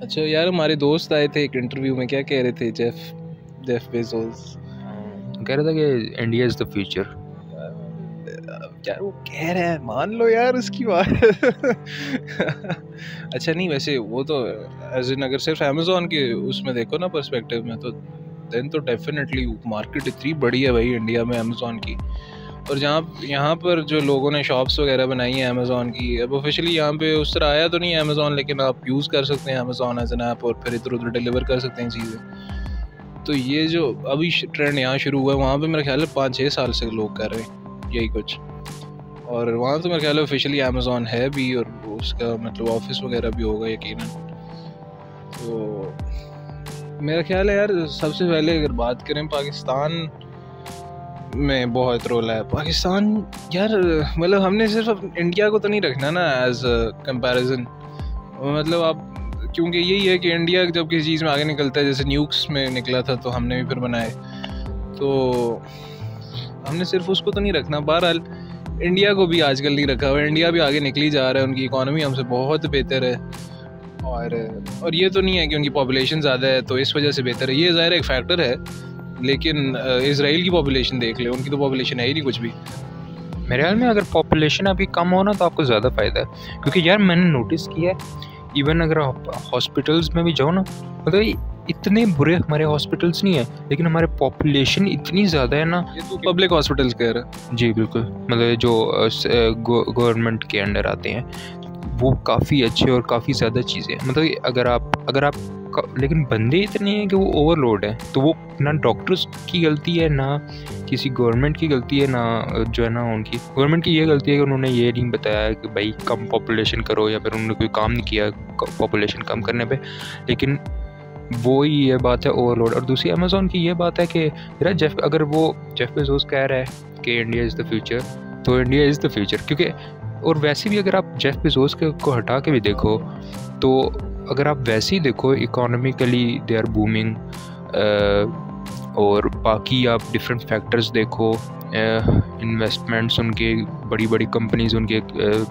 अच्छा यार, हमारे दोस्त आए थे एक इंटरव्यू में, क्या कह रहे थे? जेफ जेफ बेजोस कह रहा था कि इंडिया इज़ द फ्यूचर। यार वो कह रहा है, मान लो यार उसकी बात। अच्छा नहीं, वैसे वो तो एज इन अगर सिर्फ अमेजोन के उसमें देखो ना पर्सपेक्टिव में, तो देन तो डेफिनेटली मार्केट इतनी बड़ी है भाई इंडिया में अमेजोन की। और जहाँ यहाँ पर जो लोगों ने शॉप्स वगैरह बनाई हैं अमेजोन की, अब ऑफिशियली यहाँ पे उस तरह आया तो नहीं है अमेजोन, लेकिन आप यूज़ कर सकते हैं अमेजोन एज एन ऐप और फिर इधर उधर डिलीवर कर सकते हैं चीज़ें। तो ये जो अभी ट्रेंड यहाँ शुरू हुआ है, वहाँ पे मेरा ख्याल है 5-6 साल से लोग कर रहे हैं यही कुछ। और वहाँ तो मेरे ख्याल है ऑफिशियली अमेजोन है भी, और उसका मतलब ऑफिस वगैरह भी होगा यकीनन। तो मेरा ख्याल है यार, सबसे पहले अगर बात करें पाकिस्तान में बहुत रोल है पाकिस्तान यार। मतलब हमने सिर्फ इंडिया को तो नहीं रखना ना एज कंपैरिजन। मतलब आप, क्योंकि यही है कि इंडिया जब किसी चीज़ में आगे निकलता है, जैसे न्यूक्स में निकला था तो हमने भी फिर बनाए, तो हमने सिर्फ उसको तो नहीं रखना। बहरहाल इंडिया को भी आजकल नहीं रखा हुआ, इंडिया भी आगे निकली जा रहा है, उनकी इकॉनमी हमसे बहुत बेहतर है। और ये तो नहीं है कि उनकी पॉपुलेशन ज़्यादा है तो इस वजह से बेहतर है, ये ज़ाहिर एक फैक्टर है। लेकिन इसराइल की पॉपुलेशन देख ले, उनकी तो पॉपुलेशन है ही नहीं कुछ भी। मेरे ख्याल में अगर पॉपुलेशन अभी कम हो ना तो आपको ज़्यादा फ़ायदा है, क्योंकि यार मैंने नोटिस किया है इवन अगर आप हॉस्पिटल्स में भी जाओ ना, मतलब इतने बुरे हमारे हॉस्पिटल्स नहीं है, लेकिन हमारे पॉपुलेशन इतनी ज़्यादा है ना। ये तो पब्लिक हॉस्पिटल्स कह रहे हैं। जी बिल्कुल, मतलब जो गवर्नमेंट के अंडर आते हैं वो काफ़ी अच्छे और काफ़ी ज़्यादा चीज़ें, मतलब अगर आप लेकिन बंदे इतने हैं कि वो ओवरलोड है, तो वो ना डॉक्टर्स की गलती है ना किसी गवर्नमेंट की गलती है, ना जो है ना उनकी गवर्नमेंट की ये गलती है कि उन्होंने ये नहीं बताया कि भाई कम पॉपुलेशन करो, या फिर उन्होंने कोई काम नहीं किया पॉपुलेशन कम करने पे। लेकिन वो ही ये बात है ओवरलोड। और दूसरी अमेज़ॉन की ये बात है कि यार अगर वो जेफ बेजोस कह रहा है कि इंडिया इज़ द फ्यूचर, तो इंडिया इज़ द फ्यूचर। क्योंकि और वैसे भी अगर आप जेफ बेजोस को हटा के भी देखो, तो अगर आप वैसे ही देखो इकोनॉमिकली दे आर बूमिंग, और बाकी आप डिफरेंट फैक्टर्स देखो, इन्वेस्टमेंट्स उनके बड़ी बड़ी कंपनीज उनके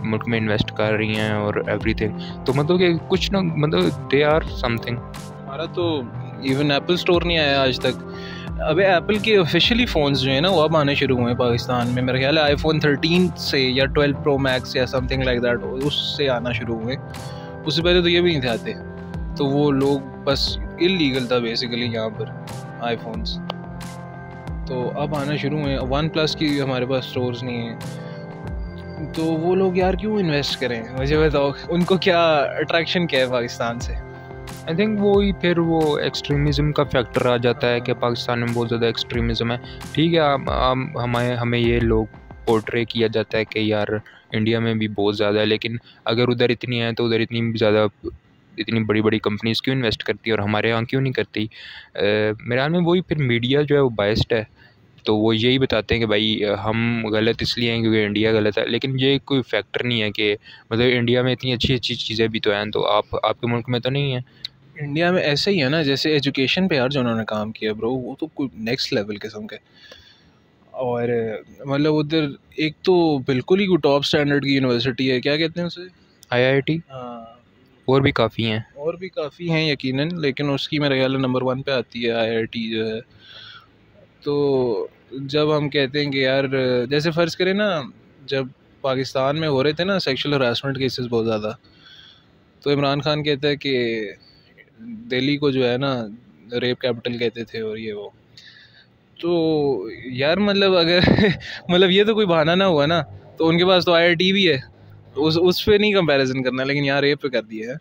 मुल्क में इन्वेस्ट कर रही हैं और एवरीथिंग, तो मतलब कि कुछ ना, मतलब दे आर समथिंग। हमारा तो इवन एप्पल स्टोर नहीं आया आज तक। अबे एप्पल के ऑफिशियली फ़ोन्स जो है ना वो अब आने शुरू हुए हैं पाकिस्तान में, मेरा ख्याल है आईफोन 13 से या 12 प्रो मैक्स या समथिंग लाइक दैट, उससे आना शुरू हुए। उससे पहले तो ये भी नहीं थे आते, तो वो लोग बस इलीगल था बेसिकली यहाँ पर आईफोन्स। तो अब आना शुरू हुए। वन प्लस की हमारे पास स्टोर्स नहीं है, तो वो लोग यार क्यों इन्वेस्ट करें? मुझे बताओ, उनको क्या अट्रैक्शन क्या है पाकिस्तान से? आई थिंक फिर वो एक्सट्रीमिज़म का फैक्टर आ जाता है कि पाकिस्तान में बहुत ज़्यादा एक्सट्रीमिज़म है। ठीक है, हमें ये लोग पोर्ट्रे किया जाता है कि यार इंडिया में भी बहुत ज़्यादा है, लेकिन अगर उधर इतनी है तो उधर इतनी बड़ी बड़ी कंपनीज क्यों इन्वेस्ट करती है और हमारे यहाँ क्यों नहीं करती? मेरे ख्याल में वही फिर मीडिया जो है वो बायस्ड है, तो वो यही बताते हैं कि भाई हम गलत इसलिए हैं क्योंकि इंडिया गलत है। लेकिन ये कोई फैक्टर नहीं है कि मतलब इंडिया में इतनी अच्छी अच्छी चीज़ें भी तो हैं, तो आपके मुल्क में तो नहीं है। इंडिया में ऐसे ही है ना, जैसे एजुकेशन पे यार जो उन्होंने काम किया ब्रो, वो तो कोई नेक्स्ट लेवल किस्म के। और मतलब उधर एक तो बिल्कुल ही टॉप स्टैंडर्ड की यूनिवर्सिटी है, क्या कहते हैं उसे? IIT। हाँ, और भी काफ़ी हैं। और भी काफ़ी हैं यकीनन, लेकिन उसकी मेरे ख्याल नंबर 1 पे आती है आईआईटी जो है। तो जब हम कहते हैं कि यार, जैसे फ़र्ज़ करें ना, जब पाकिस्तान में हो रहे थे ना सेक्सुअल हरासमेंट केसेस बहुत ज़्यादा, तो इमरान खान कहता है कि दिल्ली को जो है ना रेप कैपिटल कहते थे और ये वो। तो यार मतलब अगर मतलब ये तो कोई बहाना ना हुआ ना, तो उनके पास तो आईआईटी भी है, तो उस पे नहीं कंपैरिजन करना, लेकिन यहाँ रेप पे कर दिया है।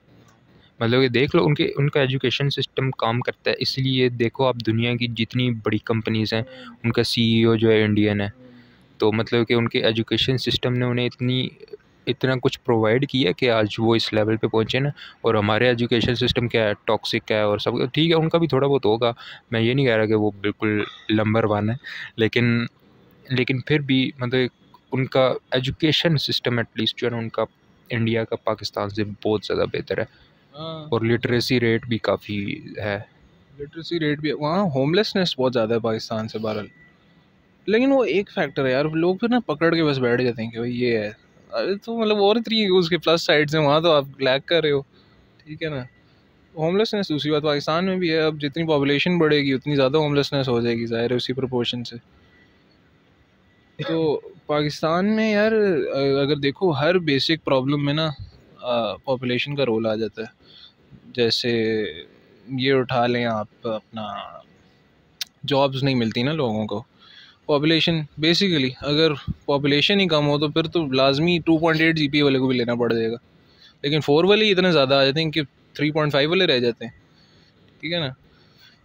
मतलब कि देख लो उनका एजुकेशन सिस्टम काम करता है, इसलिए देखो आप दुनिया की जितनी बड़ी कंपनीज़ हैं उनका CEO जो है इंडियन है। तो मतलब कि उनके एजुकेशन सिस्टम ने उन्हें इतना कुछ प्रोवाइड किया कि आज वो इस लेवल पे पहुँचे ना। और हमारे एजुकेशन सिस्टम क्या है, टॉक्सिक है, और सब ठीक है, उनका भी थोड़ा बहुत होगा, मैं ये नहीं कह रहा कि वो बिल्कुल नंबर 1 है, लेकिन लेकिन फिर भी मतलब उनका एजुकेशन सिस्टम एटलीस्ट जो है ना उनका इंडिया का पाकिस्तान से बहुत ज़्यादा बेहतर है। हाँ, और लिटरेसी रेट भी काफ़ी है। लिटरेसी रेट भी वहाँ, होमलेसनेस बहुत ज़्यादा है पाकिस्तान से बहरहाल। लेकिन वो एक फैक्टर है यार, लोग फिर ना पकड़ के बस बैठ जाते हैं कि भाई ये है। अरे तो मतलब और 3 उसके प्लस साइड्स हैं, वहाँ तो आप लैग कर रहे हो, ठीक है ना। होमलेसनेस दूसरी बात पाकिस्तान में भी है। अब जितनी पॉपुलेशन बढ़ेगी उतनी ज़्यादा होमलेसनेस हो जाएगी, ज़ाहिर है उसी प्रोपोर्शन से। तो पाकिस्तान में यार अगर देखो हर बेसिक प्रॉब्लम में ना पॉपुलेशन का रोल आ जाता है। जैसे ये उठा लें आप अपना, जॉब्स नहीं मिलती ना लोगों को, पॉपुलेशन बेसिकली, अगर पॉपुलेशन ही कम हो तो फिर तो लाजमी 2.8 जीपीए वाले को भी लेना पड़ जाएगा, लेकिन 4 वाले ही इतने ज़्यादा आ जाते हैं कि 3.5 वाले रह जाते हैं। ठीक है ना,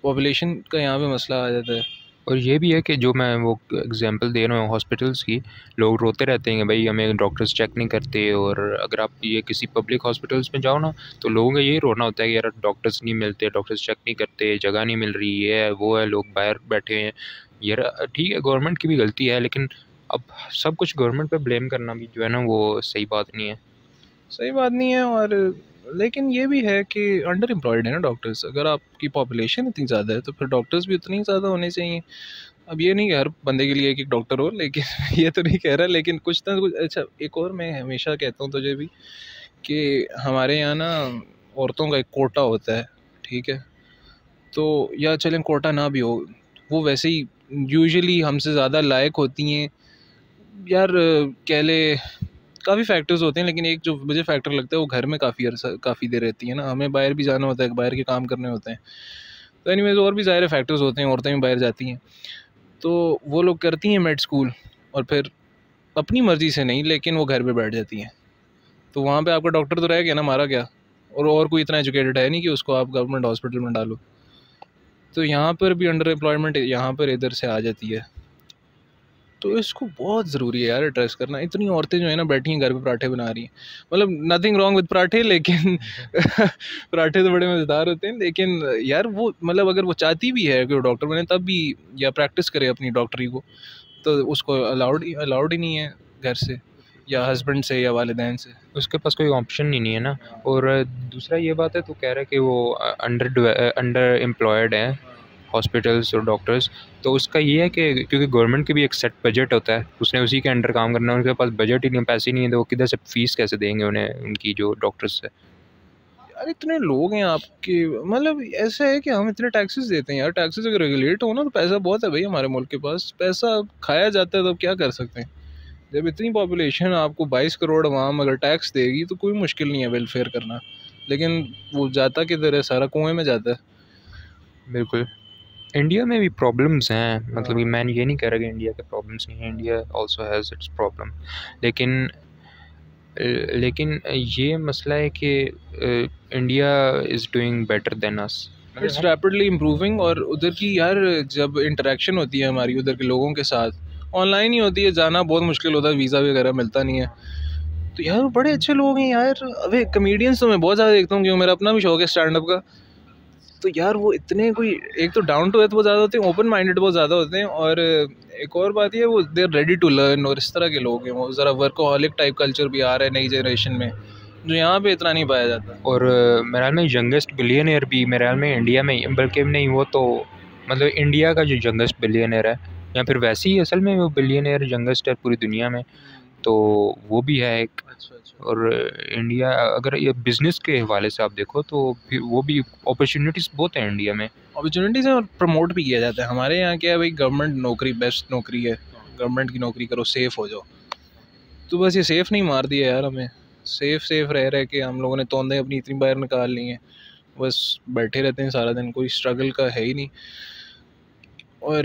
पॉपुलेशन का यहाँ पे मसला आ जाता है। और ये भी है कि जो मैं वो एग्जांपल दे रहा हूँ हॉस्पिटल्स की, लोग रोते रहते हैं कि भाई हमें डॉक्टर्स चेक नहीं करते। और अगर आप ये किसी पब्लिक हॉस्पिटल्स में जाओ ना, तो लोगों का यही रोना होता है कि यार डॉक्टर्स नहीं मिलते, डॉक्टर्स चेक नहीं करते, जगह नहीं मिल रही, ये है वो है, लोग बाहर बैठे हैं। यार ठीक है, गवर्नमेंट की भी गलती है, लेकिन अब सब कुछ गवर्नमेंट पे ब्लेम करना भी जो है ना वो सही बात नहीं है। सही बात नहीं है। और लेकिन ये भी है कि अंडर एम्प्लॉयड है ना डॉक्टर्स। अगर आपकी पॉपुलेशन इतनी ज़्यादा है तो फिर डॉक्टर्स भी उतनी ही ज़्यादा होने चाहिए। अब ये नहीं कि हर बंदे के लिए एक डॉक्टर हो, लेकिन ये तो नहीं कह रहा, लेकिन कुछ ना कुछ। अच्छा, एक और मैं हमेशा कहता हूँ तुझे भी कि हमारे यहाँ ना औरतों का एक कोटा होता है, ठीक है। तो या चलें कोटा ना भी हो, वो वैसे ही यूजुअली हमसे ज़्यादा लायक होती हैं यार। कह ले काफ़ी फैक्टर्स होते हैं, लेकिन एक जो मुझे फैक्टर लगता है वो घर में काफ़ी देर रहती है ना। हमें बाहर भी जाना होता है, बाहर के काम करने होते हैं। तो एनीवेज और भी ज़ाहिर फैक्टर्स होते हैं, औरतें भी बाहर जाती हैं। तो वो लोग करती हैं मेड स्कूल, और फिर अपनी मर्ज़ी से नहीं, लेकिन वो घर पे बैठ जाती हैं। तो वहाँ पे आपका डॉक्टर तो रह गया ना, मारा गया। और कोई इतना एजुकेटेड है नहीं कि उसको आप गवर्नमेंट हॉस्पिटल में डालो। तो यहाँ पर भी अंडर एम्प्लॉयमेंट यहाँ पर इधर से आ जाती है। तो इसको बहुत ज़रूरी है यार एड्रेस करना। इतनी औरतें जो है ना बैठी हैं घर पे पराठे बना रही हैं, मतलब नथिंग रॉन्ग विद पराठे, लेकिन पराठे तो बड़े मज़ेदार होते हैं। लेकिन यार वो मतलब अगर वो चाहती भी है कि वो डॉक्टर बने तब भी, या प्रैक्टिस करे अपनी डॉक्टरी को, तो उसको अलाउड ही नहीं है घर से या हस्बैंड से या वालिदैन से। उसके पास कोई ऑप्शन ही नहीं है ना। और दूसरा ये बात है, तू कह रहा है कि वो अंडर एम्प्लॉयड है हॉस्पिटल्स और डॉक्टर्स। तो उसका ये है कि क्योंकि गवर्नमेंट के भी एक सेट बजट होता है, उसने उसी के अंडर काम करना है। उनके पास बजट ही नहीं, पैसे नहीं है, तो वो किधर से फीस कैसे देंगे उन्हें, उनकी जो डॉक्टर्स है। यार इतने लोग हैं आपके, मतलब ऐसा है कि हम इतने टैक्सेस देते हैं यार। टैक्सेस अगर रेगुलेट हो ना तो पैसा बहुत है भाई हमारे मुल्क के पास, पैसा खाया जाता है। तो क्या कर सकते हैं, जब इतनी पॉपुलेशन आपको 22 करोड़ अवाम अगर टैक्स देगी तो कोई मुश्किल नहीं है वेलफेयर करना। लेकिन वो जाता किधर है, सारा कुएं में जाता है। बिल्कुल। इंडिया में भी प्रॉब्लम्स हैं, मतलब कि मैं ये नहीं कह रहा कि इंडिया के प्रॉब्लम्स नहीं हैं, India also has its problem. लेकिन लेकिन ये मसला है कि India is doing better than us. It's rapidly improving. और उधर की यार जब इंटरेक्शन होती है हमारी उधर के लोगों के साथ, ऑनलाइन ही होती है, जाना बहुत मुश्किल होता है, वीज़ा वगैरह मिलता नहीं है। तो यार बड़े अच्छे लोग हैं यार। अबे कमेडियंस तो मैं बहुत ज़्यादा देखता हूँ, क्योंकि मेरा अपना भी शौक है स्टैंड अप का। तो यार वो इतने कोई, एक तो डाउन टू अर्थ बहुत ज़्यादा होते हैं, ओपन माइंडेड बहुत ज़्यादा होते हैं। और एक और बात ये है, वो they are ready to learn. और इस तरह के लोग हैं वो, ज़रा वर्कोहॉलिक टाइप कल्चर भी आ रहा है नई जनरेशन में, जो यहाँ पे इतना नहीं पाया जाता। और मेरे ख्याल में यंगेस्ट बिलियनियर भी मेरे ख्याल में इंडिया में, बल्कि नहीं, वो तो मतलब इंडिया का जो यंगेस्ट बिलियनियर है, या फिर वैसे ही असल में वो बिलियनियर यंगेस्ट है पूरी दुनिया में, तो वो भी है एक। और इंडिया अगर ये बिज़नेस के हवाले से आप देखो तो फिर वो भी अपॉर्चुनिटीज़ बहुत हैं इंडिया में। अपॉर्चुनिटीज़ हैं और प्रमोट भी किया जाता है। हमारे यहाँ क्या है भाई, गवर्नमेंट नौकरी बेस्ट नौकरी है, गवर्नमेंट की नौकरी करो, सेफ़ हो जाओ। तो बस ये सेफ़ नहीं मार दिया यार हमें। सेफ़ रह रहे कि हम लोगों ने तोंदे अपनी इतनी बाहर निकाल ली हैं, बस बैठे रहते हैं सारा दिन, कोई स्ट्रगल का है ही नहीं। और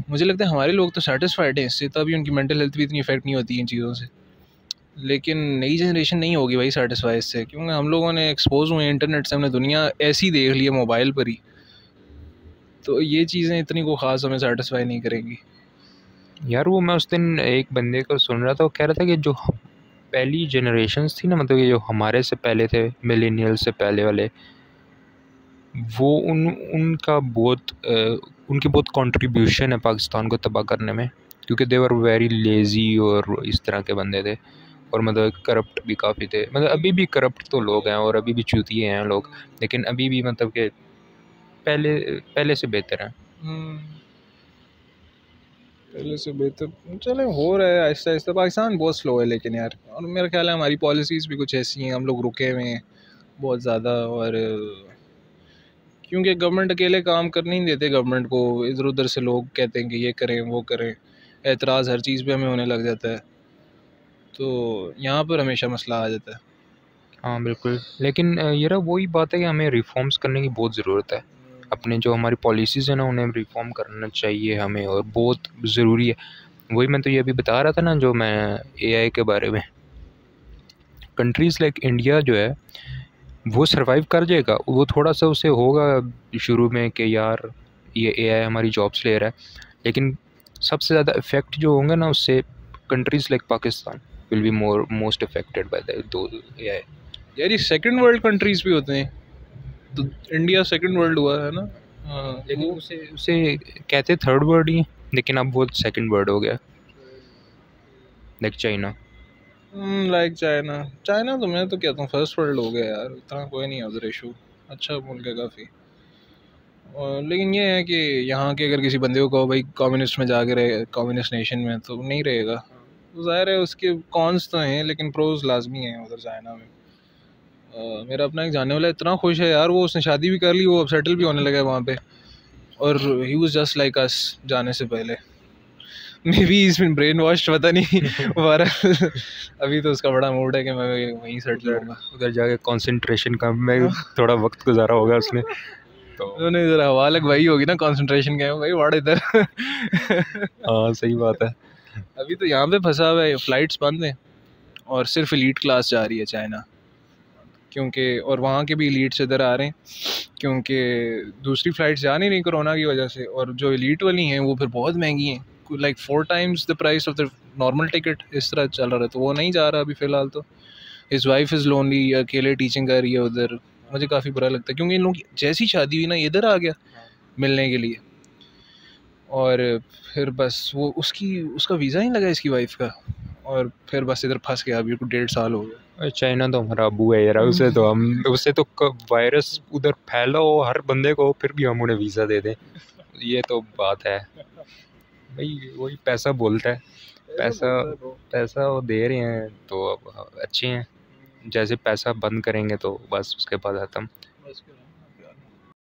मुझे लगता है हमारे लोग तो सेटिस्फाइड हैं इससे, तभी उनकी मेंटल हेल्थ भी इतनी इफेक्ट नहीं होती इन चीज़ों से। लेकिन नई जनरेशन नहीं होगी भाई सेटिस्फाई इससे, क्योंकि हम लोगों ने एक्सपोज हुए इंटरनेट से, हमने दुनिया ऐसी देख ली है मोबाइल पर ही। तो ये चीज़ें इतनी को ख़ास हमें सेटिस्फाई नहीं करेंगी। यार वो मैं उस दिन एक बंदे को सुन रहा था, वो कह रहा था कि जो पहली जनरेशन्स थी ना, मतलब ये जो हमारे से पहले थे, मिलेनियल से पहले वाले, वो उनका बहुत उनकी बहुत कंट्रीब्यूशन है पाकिस्तान को तबाह करने में, क्योंकि दे वर वेरी लेज़ी और इस तरह के बंदे थे। और मतलब करप्ट भी काफ़ी थे, मतलब अभी भी करप्ट तो लोग हैं और अभी भी चूतिए हैं लोग, लेकिन अभी भी मतलब कि पहले पहले से बेहतर हैं। पहले से बेहतर चले हो रहा है आहिस्ता आहिस्ता। पाकिस्तान बहुत स्लो है लेकिन यार, और मेरा ख्याल है हमारी पॉलिसीज़ भी कुछ ऐसी हैं, हम लोग रुके हुए हैं बहुत ज़्यादा। और क्योंकि गवर्नमेंट अकेले काम करने नहीं देते गवर्नमेंट को, इधर उधर से लोग कहते हैं कि ये करें वो करें, एतराज़ हर चीज़ पे हमें होने लग जाता है, तो यहाँ पर हमेशा मसला आ जाता है। हाँ बिल्कुल, लेकिन ये रहा वही बात है कि हमें रिफॉर्म्स करने की बहुत ज़रूरत है। अपने जो हमारी पॉलिसीज़ हैं ना उन्हें रिफॉर्म करना चाहिए हमें, और बहुत ज़रूरी है। वही मैं तो ये अभी बता रहा था ना, जो मैं एआई के बारे में, कंट्रीज़ लाइक इंडिया जो है वो सरवाइव कर जाएगा। वो थोड़ा सा उसे होगा शुरू में कि यार ये एआई हमारी जॉब्स ले रहा है, लेकिन सबसे ज़्यादा इफ़ेक्ट जो होंगे ना उससे countries like Pakistan will be most affected by दो एआई। यार ये सेकंड वर्ल्ड कंट्रीज भी होते हैं, तो इंडिया सेकंड वर्ल्ड हुआ है ना। हाँ, लेकिन उसे उसे कहते थर्ड वर्ड ही, लेकिन अब वो सेकंड वर्ड हो गया, like China. Like China, China तो मैं तो कहता हूँ फर्स्ट वर्ल्ड हो गया यार, इतना कोई नहीं है उधर इशू, अच्छा मुल्क है काफ़ी। और लेकिन ये है कि यहाँ के अगर किसी बंदे को कहो भाई कम्युनिस्ट में जाके रहे, कम्युनिस्ट नेशन में, तो नहीं रहेगा। तो ज़ाहिर है उसके कॉन्स तो हैं लेकिन प्रोज लाजमी हैं उधर चाइना में। मेरा अपना एक जाने वाला इतना खुश है यार, वो उसने शादी भी कर ली, वो अब सेटल भी होने लगा है वहाँ पे, और he was just like us जाने से पहले। May be is been brain washed, पता नहीं पर अभी तो उसका बड़ा मूड है कि मैं वहीं सेटल होऊंगा। उधर जाके कंसंट्रेशन कैंप में थोड़ा वक्त गुजारा होगा उसने, तो उन्होंने ज़रा हवा लगवाई होगी ना कंसंट्रेशन कैंप, भाई वाड़ इधर। हाँ सही बात है। अभी तो यहाँ पे फंसा हुआ है, फ्लाइट्स बंद हैं और सिर्फ एलीट क्लास जा रही है चाइना, क्योंकि और वहाँ के भी एलीट्स इधर आ रहे हैं क्योंकि दूसरी फ़्लाइट्स जा नहीं रही कोरोना की वजह से, और जो एलीट वाली हैं वो फिर बहुत महंगी हैं, like 4 times the price of the normal ticket, इस तरह चल रहा है, तो वो नहीं जा रहा अभी फ़िलहाल। तो हिज वाइफ इज़ लोनली, अकेले टीचिंग कर रही है उधर, मुझे काफ़ी बुरा लगता है क्योंकि इन लोग जैसी शादी हुई ना इधर आ गया मिलने के लिए, और फिर बस वो उसका वीज़ा ही लगा इसकी वाइफ का, और फिर बस इधर फंस गया, अभी 1.5 साल हो गया। चाइना तो हमारा अबू है यार, उसे तो वायरस उधर फैला हो हर बंदे को, फिर भी हम उन्हें वीज़ा दे दें, ये तो बात है भाई। वही पैसा बोलता है, पैसा वो दे रहे हैं तो अब अच्छे हैं, जैसे पैसा बंद करेंगे तो बस उसके बाद ख़त्म।